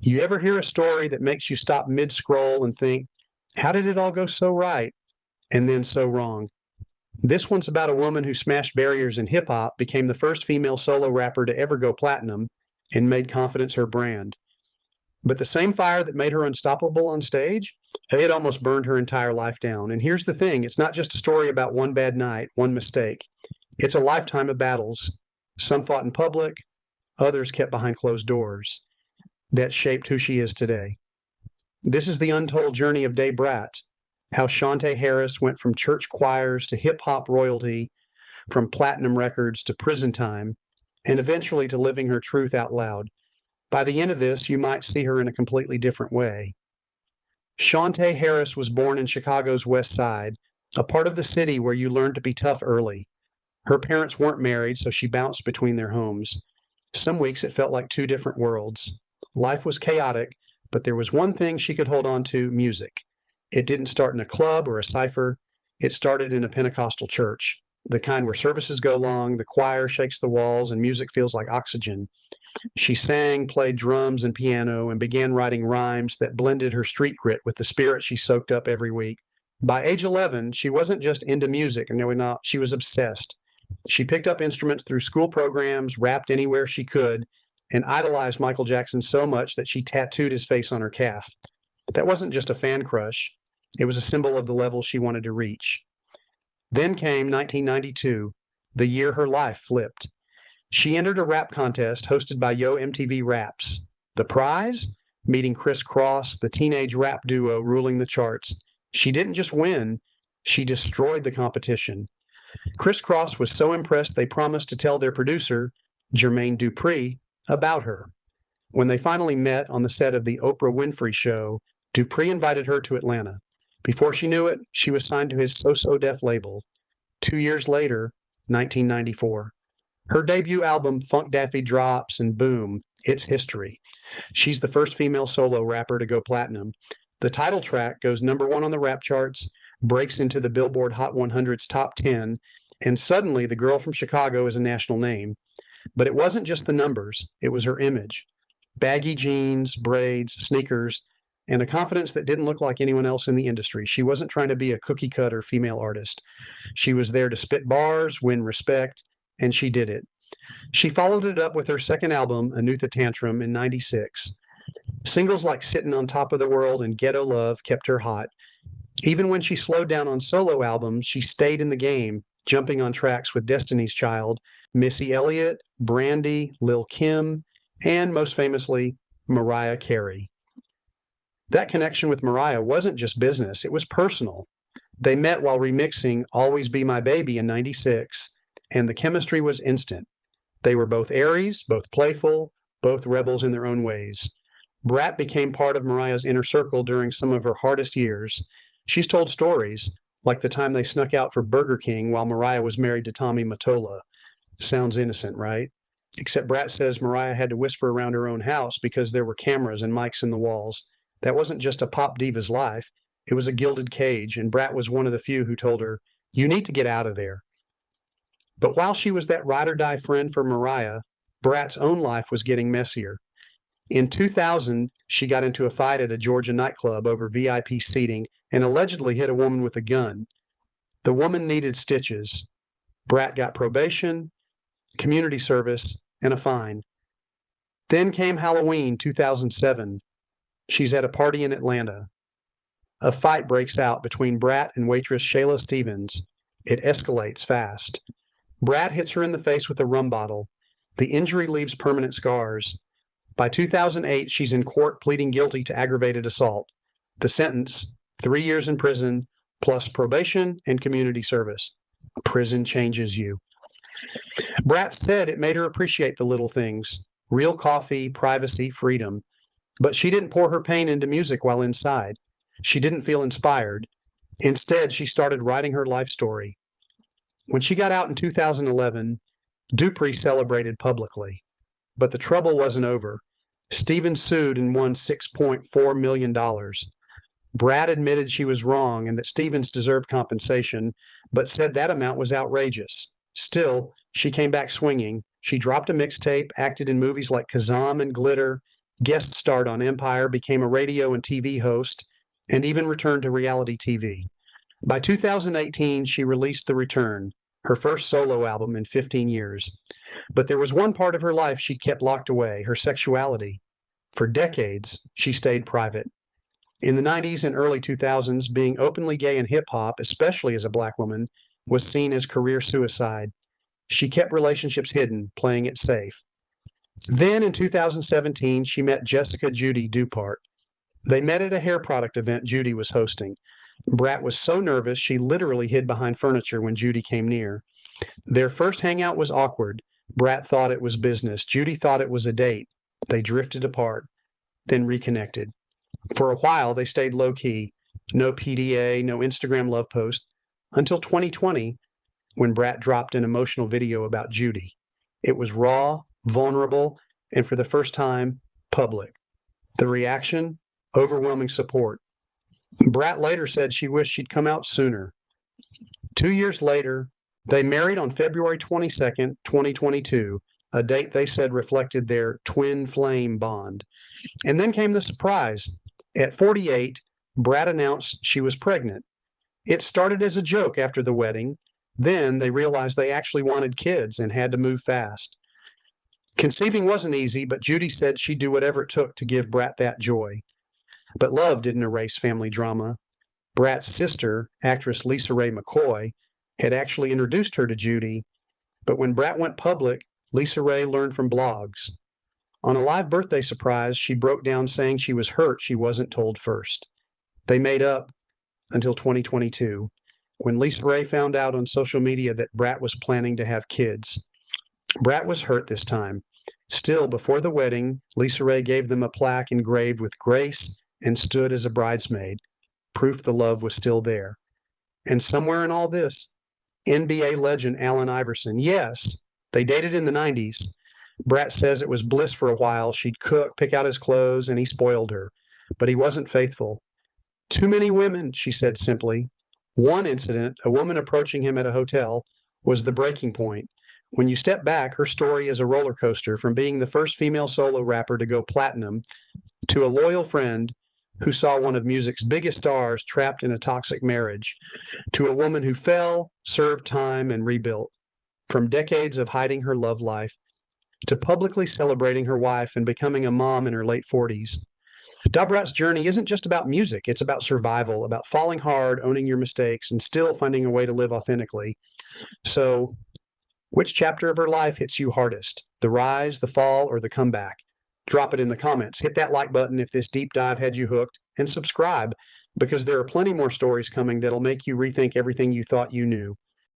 You ever hear a story that makes you stop mid-scroll and think, how did it all go so right and then so wrong? This one's about a woman who smashed barriers in hip hop, became the first female solo rapper to ever go platinum, and made confidence her brand. But the same fire that made her unstoppable on stage, it almost burned her entire life down. And here's the thing, it's not just a story about one bad night, one mistake. It's a lifetime of battles, some fought in public, others kept behind closed doors, that shaped who she is today. This is the untold journey of Day Brat, how Shawntae Harris went from church choirs to hip hop royalty, from platinum records to prison time, and eventually to living her truth out loud. By the end of this, you might see her in a completely different way. Shawntae Harris was born in Chicago's West Side, a part of the city where you learn to be tough early. Her parents weren't married, so she bounced between their homes. Some weeks it felt like two different worlds. Life was chaotic, but there was one thing she could hold on to: music. It didn't start in a club or a cipher. It started in a Pentecostal church, the kind where services go long, the choir shakes the walls, and music feels like oxygen. She sang, played drums and piano, and began writing rhymes that blended her street grit with the spirit she soaked up every week. By age 11, she wasn't just into music, no, she was obsessed. She picked up instruments through school programs, rapped anywhere she could, and idolized Michael Jackson so much that she tattooed his face on her calf. That wasn't just a fan crush, it was a symbol of the level she wanted to reach. Then came 1992, the year her life flipped. She entered a rap contest hosted by Yo MTV Raps. The prize? Meeting Chris Cross, the teenage rap duo ruling the charts. She didn't just win, she destroyed the competition. Chris Cross was so impressed they promised to tell their producer, Jermaine Dupri, about her. When they finally met on the set of the Oprah Winfrey Show, Dupri invited her to Atlanta. Before she knew it, she was signed to his So Def label. 2 years later, 1994. Her debut album, Funk Daffy, drops, and boom, it's history. She's the first female solo rapper to go platinum. The title track goes #1 on the rap charts, breaks into the Billboard Hot 100's top 10, and suddenly the girl from Chicago is a national name. But it wasn't just the numbers, it was her image. Baggy jeans, braids, sneakers, and a confidence that didn't look like anyone else in the industry. She wasn't trying to be a cookie-cutter female artist. She was there to spit bars, win respect, and she did it. She followed it up with her second album, Anutha Tantrum, in '96. Singles like Sittin' on Top of the World and Ghetto Love kept her hot. Even when she slowed down on solo albums, she stayed in the game, jumping on tracks with Destiny's Child, Missy Elliott, Brandy, Lil' Kim, and most famously, Mariah Carey. That connection with Mariah wasn't just business, it was personal. They met while remixing Always Be My Baby in '96, and the chemistry was instant. They were both Aries, both playful, both rebels in their own ways. Brat became part of Mariah's inner circle during some of her hardest years. She's told stories, like the time they snuck out for Burger King while Mariah was married to Tommy Mottola. Sounds innocent, right? Except Brat says Mariah had to whisper around her own house because there were cameras and mics in the walls. That wasn't just a pop diva's life, it was a gilded cage, and Brat was one of the few who told her, "You need to get out of there." But while she was that ride-or-die friend for Mariah, Brat's own life was getting messier. In 2000, she got into a fight at a Georgia nightclub over VIP seating and allegedly hit a woman with a gun. The woman needed stitches. Brat got probation, community service, and a fine. Then came Halloween 2007. She's at a party in Atlanta. A fight breaks out between Brat and waitress Shayla Stevens. It escalates fast. Brat hits her in the face with a rum bottle. The injury leaves permanent scars. By 2008, she's in court pleading guilty to aggravated assault. The sentence, 3 years in prison, plus probation and community service. Prison changes you. Brat said it made her appreciate the little things: real coffee, privacy, freedom. But she didn't pour her pain into music while inside. She didn't feel inspired. Instead, she started writing her life story. When she got out in 2011, Dupri celebrated publicly. But the trouble wasn't over. Stevens sued and won $6.4 million. Brat admitted she was wrong and that Stevens deserved compensation, but said that amount was outrageous. Still, she came back swinging. She dropped a mixtape, acted in movies like Kazam and Glitter, guest starred on Empire, became a radio and TV host, and even returned to reality TV. By 2018, she released The Return, her first solo album in 15 years. But there was one part of her life she kept locked away, her sexuality. For decades, she stayed private. In the 90s and early 2000s, being openly gay in hip-hop, especially as a black woman, was seen as career suicide. She kept relationships hidden, playing it safe. Then in 2017, she met Jessica Judy Dupart. They met at a hair product event Judy was hosting. Brat was so nervous she literally hid behind furniture when Judy came near. Their first hangout was awkward. Brat thought it was business. Judy thought it was a date. They drifted apart, then reconnected. For a while, they stayed low-key. No PDA, no Instagram love post, until 2020, when Brat dropped an emotional video about Judy. It was raw, vulnerable, and for the first time, public. The reaction? Overwhelming support. Brat later said she wished she'd come out sooner. 2 years later, they married on February 22nd, 2022, a date they said reflected their twin flame bond. And then came the surprise. At 48, Brat announced she was pregnant. It started as a joke after the wedding. Then they realized they actually wanted kids and had to move fast. Conceiving wasn't easy, but Judy said she'd do whatever it took to give Brat that joy. But love didn't erase family drama. Brat's sister, actress Lisa Ray McCoy, had actually introduced her to Judy, but when Brat went public, Lisa Ray learned from blogs. On a live birthday surprise, she broke down saying she was hurt she wasn't told first. They made up until 2022, when Lisa Ray found out on social media that Brat was planning to have kids. Brat was hurt this time. Still, before the wedding, Lisa Ray gave them a plaque engraved with grace and stood as a bridesmaid, proof the love was still there. And somewhere in all this, NBA legend Allen Iverson, yes, they dated in the 90s. Brat says it was bliss for a while. She'd cook, pick out his clothes, and he spoiled her. But he wasn't faithful. Too many women, she said simply. One incident, a woman approaching him at a hotel, was the breaking point. When you step back, her story is a roller coaster from being the first female solo rapper to go platinum to a loyal friend who saw one of music's biggest stars trapped in a toxic marriage, to a woman who fell, served time, and rebuilt. From decades of hiding her love life to publicly celebrating her wife and becoming a mom in her late 40s. Da Brat's journey isn't just about music, it's about survival, about falling hard, owning your mistakes, and still finding a way to live authentically. So, which chapter of her life hits you hardest? The rise, the fall, or the comeback? Drop it in the comments. Hit that like button if this deep dive had you hooked, and subscribe, because there are plenty more stories coming that'll make you rethink everything you thought you knew.